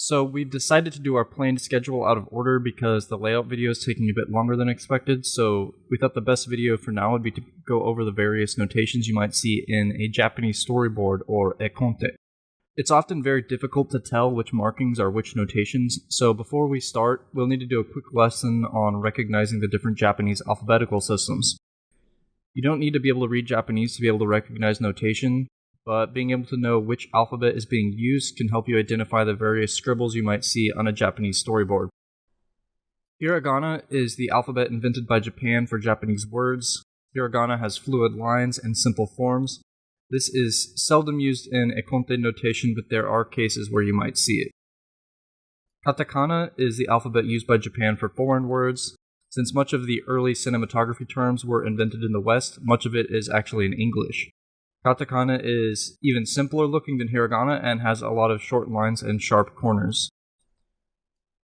So we've decided to do our planned schedule out of order because the layout video is taking a bit longer than expected, so we thought the best video for now would be to go over the various notations you might see in a Japanese storyboard or絵コンテ. It's often very difficult to tell which markings are which notations, so before we start, we'll need to do a quick lesson on recognizing the different Japanese alphabetical systems. You don't need to be able to read Japanese to be able to recognize notation, but being able to know which alphabet is being used can help you identify the various scribbles you might see on a Japanese storyboard. Hiragana is the alphabet invented by Japan for Japanese words. Hiragana has fluid lines and simple forms. This is seldom used in絵コンテ notation, but there are cases where you might see it. Katakana is the alphabet used by Japan for foreign words. Since much of the early cinematography terms were invented in the West, much of it is actually in English. Katakana is even simpler looking than hiragana and has a lot of short lines and sharp corners.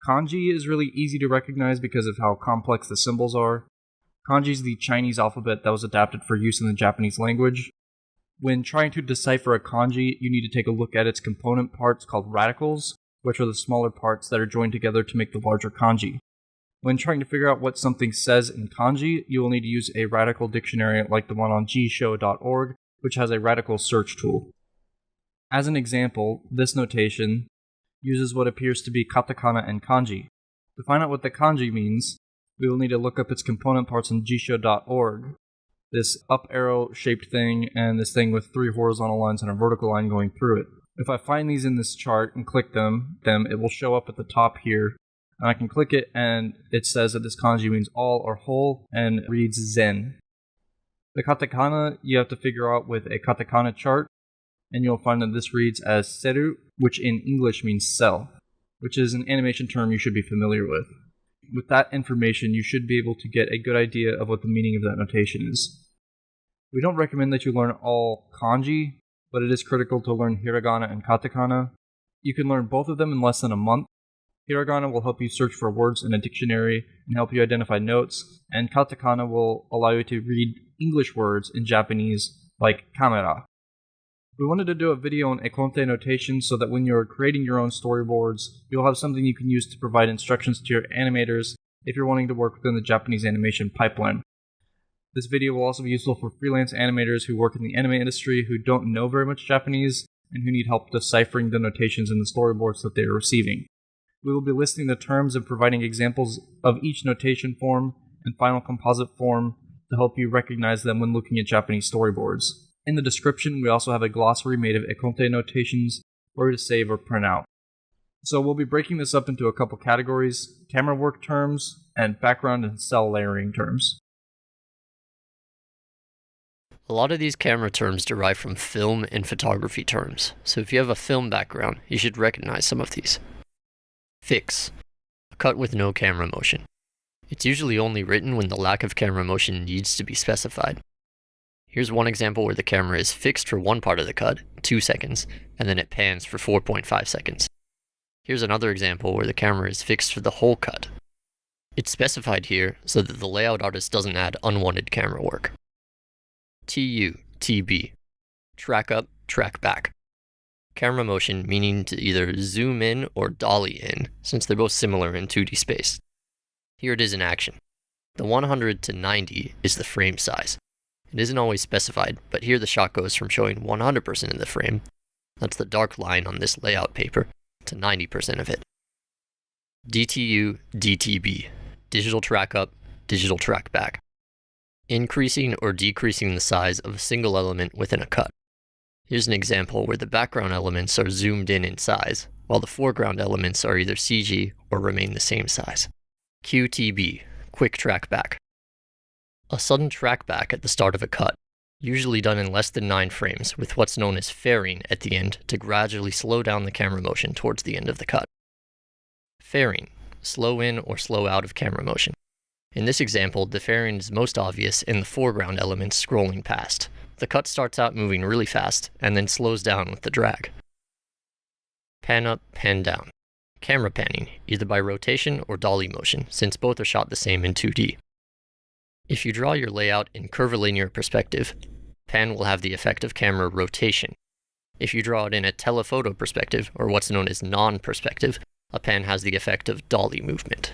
Kanji is really easy to recognize because of how complex the symbols are. Kanji is the Chinese alphabet that was adapted for use in the Japanese language. When trying to decipher a kanji, you need to take a look at its component parts called radicals, which are the smaller parts that are joined together to make the larger kanji. When trying to figure out what something says in kanji, you will need to use a radical dictionary like the one on gshow.org, which has a radical search tool. As an example, this notation uses what appears to be katakana and kanji. To find out what the kanji means, we will need to look up its component parts on gshow.org. This up arrow shaped thing and this thing with 3 horizontal lines and a vertical line going through it. If I find these in this chart and click them, it will show up at the top here. And I can click it and it says that this kanji means all or whole and reads zen. The katakana you have to figure out with a katakana chart, and you'll find that this reads as seru, which in English means cell, which is an animation term you should be familiar with. With that information, you should be able to get a good idea of what the meaning of that notation is. We don't recommend that you learn all kanji, but it is critical to learn hiragana and katakana. You can learn both of them in less than a month. Hiragana will help you search for words in a dictionary and help you identify notes, and katakana will allow you to read English words in Japanese, like camera. We wanted to do a video on絵コンテ notation so that when you're creating your own storyboards, you'll have something you can use to provide instructions to your animators if you're wanting to work within the Japanese animation pipeline. This video will also be useful for freelance animators who work in the anime industry who don't know very much Japanese and who need help deciphering the notations in the storyboards that they are receiving. We will be listing the terms and providing examples of each notation form and final composite form to help you recognize them when looking at Japanese storyboards. In the description, we also have a glossary made of絵コンテ notations for you to save or print out. So we'll be breaking this up into a couple categories: camera work terms and background and cell layering terms. A lot of these camera terms derive from film and photography terms, so if you have a film background, you should recognize some of these. Fix. A cut with no camera motion. It's usually only written when the lack of camera motion needs to be specified. Here's one example where the camera is fixed for one part of the cut, 2 seconds, and then it pans for 4.5 seconds. Here's another example where the camera is fixed for the whole cut. It's specified here so that the layout artist doesn't add unwanted camera work. TU, TB. Track up, track back. Camera motion meaning to either zoom in or dolly in, since they're both similar in 2D space. Here it is in action. The 100 to 90 is the frame size. It isn't always specified, but here the shot goes from showing 100% of the frame, that's the dark line on this layout paper, to 90% of it. DTU, DTB. Digital track up, digital track back. Increasing or decreasing the size of a single element within a cut. Here's an example where the background elements are zoomed in size, while the foreground elements are either CG or remain the same size. QTB, quick track back. A sudden track back at the start of a cut, usually done in less than 9 frames, with what's known as fairing at the end to gradually slow down the camera motion towards the end of the cut. Fairing, slow in or slow out of camera motion. In this example, the fairing is most obvious in the foreground elements scrolling past. The cut starts out moving really fast, and then slows down with the drag. Pan up, pan down. Camera panning, either by rotation or dolly motion, since both are shot the same in 2D. If you draw your layout in curvilinear perspective, pan will have the effect of camera rotation. If you draw it in a telephoto perspective, or what's known as non-perspective, a pan has the effect of dolly movement.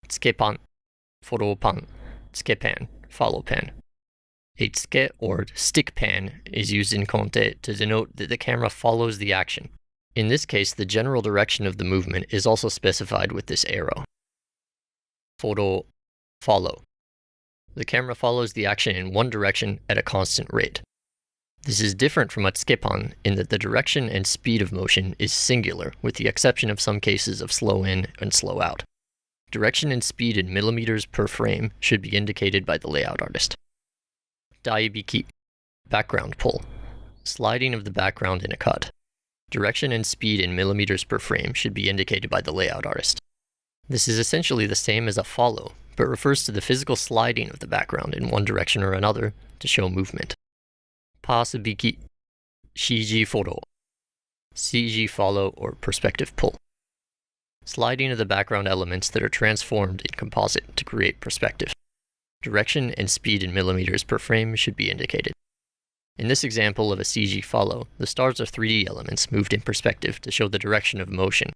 Tsukepan, follow pan, tsukepan, follow pan. A tsuke or stick pan is used in Conte to denote that the camera follows the action. In this case, the general direction of the movement is also specified with this arrow. Follow, follow. The camera follows the action in one direction at a constant rate. This is different from a tsukepan in that the direction and speed of motion is singular, with the exception of some cases of slow in and slow out. Direction and speed in millimeters per frame should be indicated by the layout artist. Daibiki, background pull, sliding of the background in a cut. Direction and speed in millimeters per frame should be indicated by the layout artist. This is essentially the same as a follow, but refers to the physical sliding of the background in one direction or another to show movement. Pasubiki, CG follow, CG follow or perspective pull. Sliding of the background elements that are transformed in composite to create perspective. Direction and speed in millimeters per frame should be indicated. In this example of a CG follow, the stars are 3D elements moved in perspective to show the direction of motion,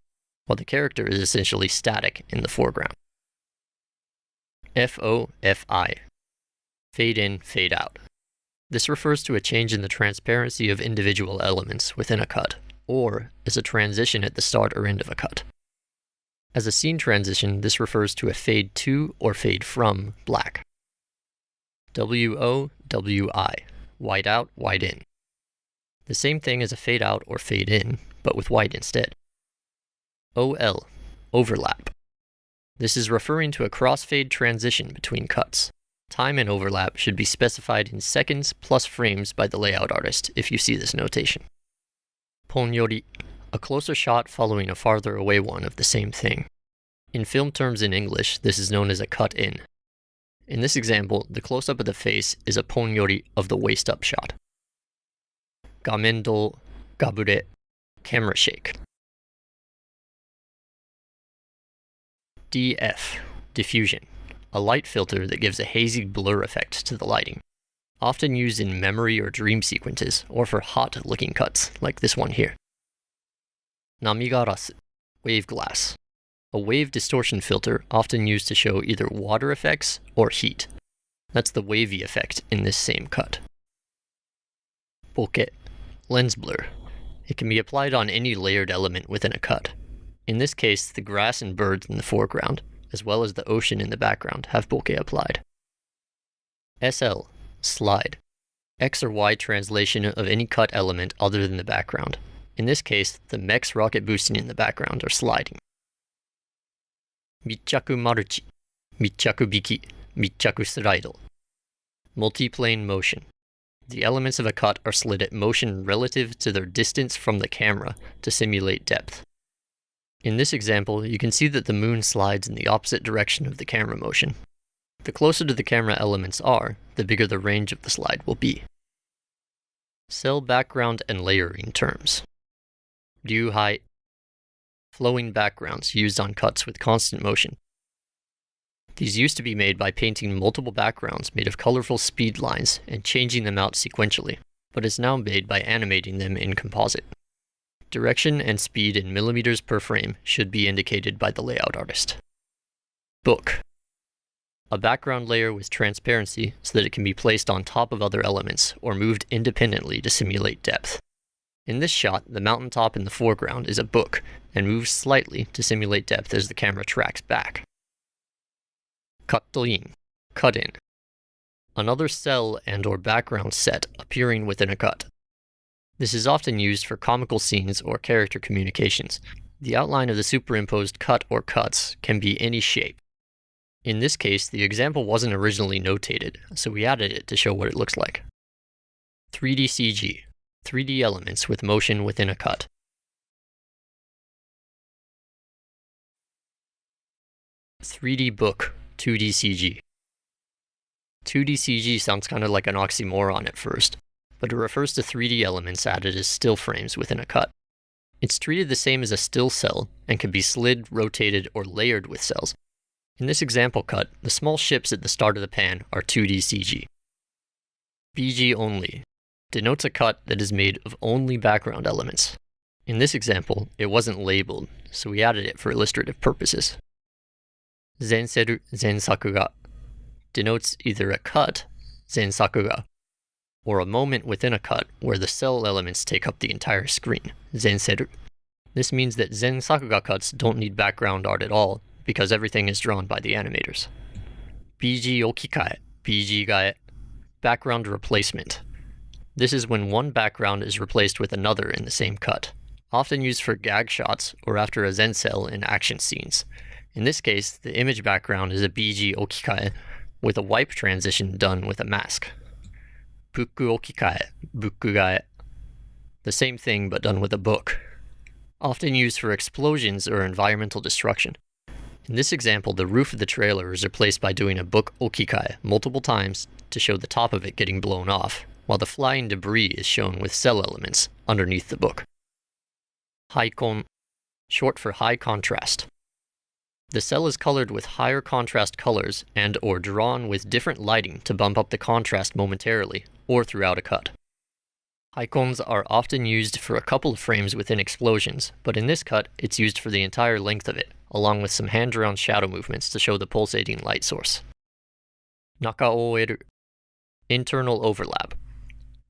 while the character is essentially static in the foreground. FOFI, fade in, fade out. This refers to a change in the transparency of individual elements within a cut, or as a transition at the start or end of a cut. As a scene transition, this refers to a fade to or fade from black. WOWI, white out, white in. The same thing as a fade out or fade in, but with white instead. OL, overlap. This is referring to a crossfade transition between cuts. Time and overlap should be specified in seconds plus frames by the layout artist if you see this notation. Ponyori, a closer shot following a farther away one of the same thing. In film terms in English, this is known as a cut-in. In this example, the close-up of the face is a ponyori of the waist-up shot. Gamendo, gabure, camera shake. DF, diffusion, a light filter that gives a hazy blur effect to the lighting, often used in memory or dream sequences, or for hot-looking cuts, like this one here. Namigarasu, wave glass, a wave distortion filter often used to show either water effects or heat. That's the wavy effect in this same cut. Bokeh, lens blur. It can be applied on any layered element within a cut. In this case, the grass and birds in the foreground, as well as the ocean in the background, have bokeh applied. SL, slide. X or Y translation of any cut element other than the background. In this case, the mechs rocket boosting in the background are sliding. Michaku maruchi, michaku biki, michaku slidal. Multiplane motion. The elements of a cut are slid at motion relative to their distance from the camera to simulate depth. In this example, you can see that the moon slides in the opposite direction of the camera motion. The closer to the camera elements are, the bigger the range of the slide will be. Cell background and layering terms. Ryuhai, flowing backgrounds used on cuts with constant motion. These used to be made by painting multiple backgrounds made of colorful speed lines and changing them out sequentially, but is now made by animating them in composite. Direction and speed in millimeters per frame should be indicated by the layout artist. Book, a background layer with transparency so that it can be placed on top of other elements or moved independently to simulate depth. In this shot, the mountaintop in the foreground is a book and moves slightly to simulate depth as the camera tracks back. Cut-in, cut in. Another cell and or background set appearing within a cut. This is often used for comical scenes or character communications. The outline of the superimposed cut or cuts can be any shape. In this case, the example wasn't originally notated, so we added it to show what it looks like. 3D CG, 3D elements with motion within a cut. "3D book, 2D CG. 2D CG sounds kind of like an oxymoron at first, but it refers to 3D elements added as still frames within a cut. It's treated the same as a still cell and can be slid, rotated, or layered with cells. In this example cut, the small ships at the start of the pan are 2D CG. BG only, denotes a cut that is made of only background elements. In this example, it wasn't labeled, so we added it for illustrative purposes. Zenseru zensaku ga denotes either a cut, zensaku ga, or a moment within a cut where the cell elements take up the entire screen, zenseru. This means that zensaku ga cuts don't need background art at all, because everything is drawn by the animators. BG okikae, BG gae, background replacement. This is when one background is replaced with another in the same cut, often used for gag shots or after a zen cell in action scenes. In this case, the image background is a BG okikae, with a wipe transition done with a mask. Buku okikae, buku gae. The same thing but done with a book. Often used for explosions or environmental destruction. In this example, the roof of the trailer is replaced by doing a book okikae multiple times to show the top of it getting blown off, while the flying debris is shown with cell elements underneath the book. Haikon, short for high contrast. The cell is colored with higher contrast colors and or drawn with different lighting to bump up the contrast momentarily or throughout a cut. Haikons are often used for a couple of frames within explosions, but in this cut, it's used for the entire length of it, along with some hand-drawn shadow movements to show the pulsating light source. Naka-oeru, internal overlap.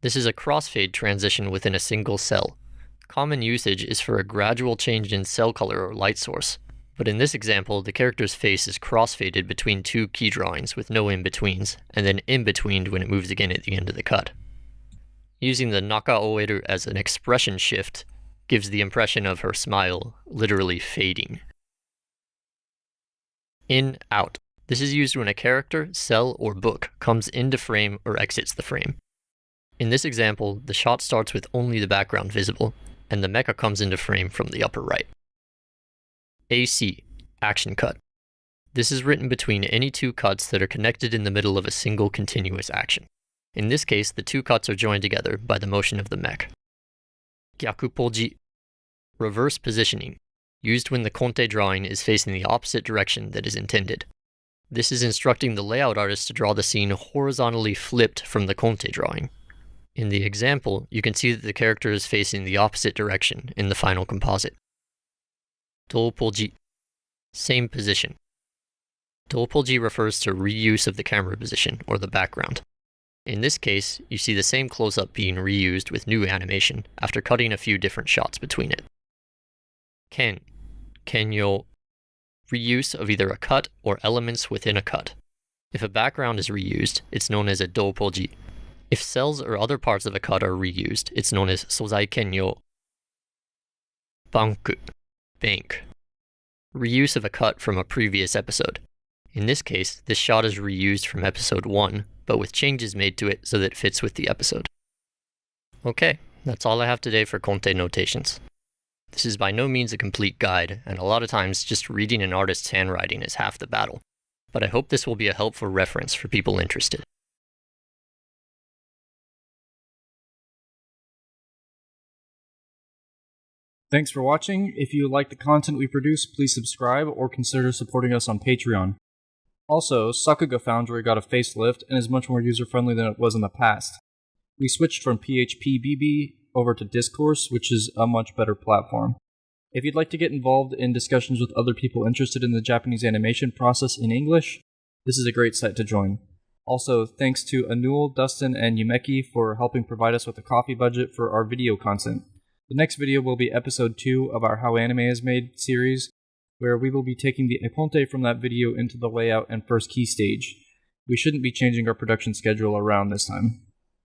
This is a crossfade transition within a single cell. Common usage is for a gradual change in cell color or light source, but in this example, the character's face is crossfaded between two key drawings with no in-betweens, and then in-betweened when it moves again at the end of the cut. Using the naka-oeru as an expression shift gives the impression of her smile literally fading. In, out. This is used when a character, cell, or book comes into frame or exits the frame. In this example, the shot starts with only the background visible, and the mecha comes into frame from the upper right. AC, action cut. This is written between any two cuts that are connected in the middle of a single continuous action. In this case, the two cuts are joined together by the motion of the mech. Gyakupoji, reverse positioning, used when the Conte drawing is facing the opposite direction that is intended. This is instructing the layout artist to draw the scene horizontally flipped from the Conte drawing. In the example, you can see that the character is facing the opposite direction in the final composite. Doupoji, same position. Doupoji refers to reuse of the camera position, or the background. In this case, you see the same close-up being reused with new animation after cutting a few different shots between it. Ken, kenyo, reuse of either a cut or elements within a cut. If a background is reused, it's known as a doupoji. If cells or other parts of a cut are reused, it's known as sozai kenyo. Banku, bank. Reuse of a cut from a previous episode. In this case, this shot is reused from episode 1, but with changes made to it so that it fits with the episode. Okay, that's all I have today for Conte notations. This is by no means a complete guide, and a lot of times just reading an artist's handwriting is half the battle, but I hope this will be a helpful reference for people interested. Thanks for watching. If you like the content we produce, please subscribe or consider supporting us on Patreon. Also, Sakuga Foundry got a facelift and is much more user-friendly than it was in the past. We switched from PHP-BB over to Discourse, which is a much better platform. If you'd like to get involved in discussions with other people interested in the Japanese animation process in English, this is a great site to join. Also, thanks to Anul, Dustin, and Yumeki for helping provide us with a coffee budget for our video content. The next video will be episode 2 of our How Anime is Made series, where we will be taking the絵コンテ from that video into the layout and first key stage. We shouldn't be changing our production schedule around this time.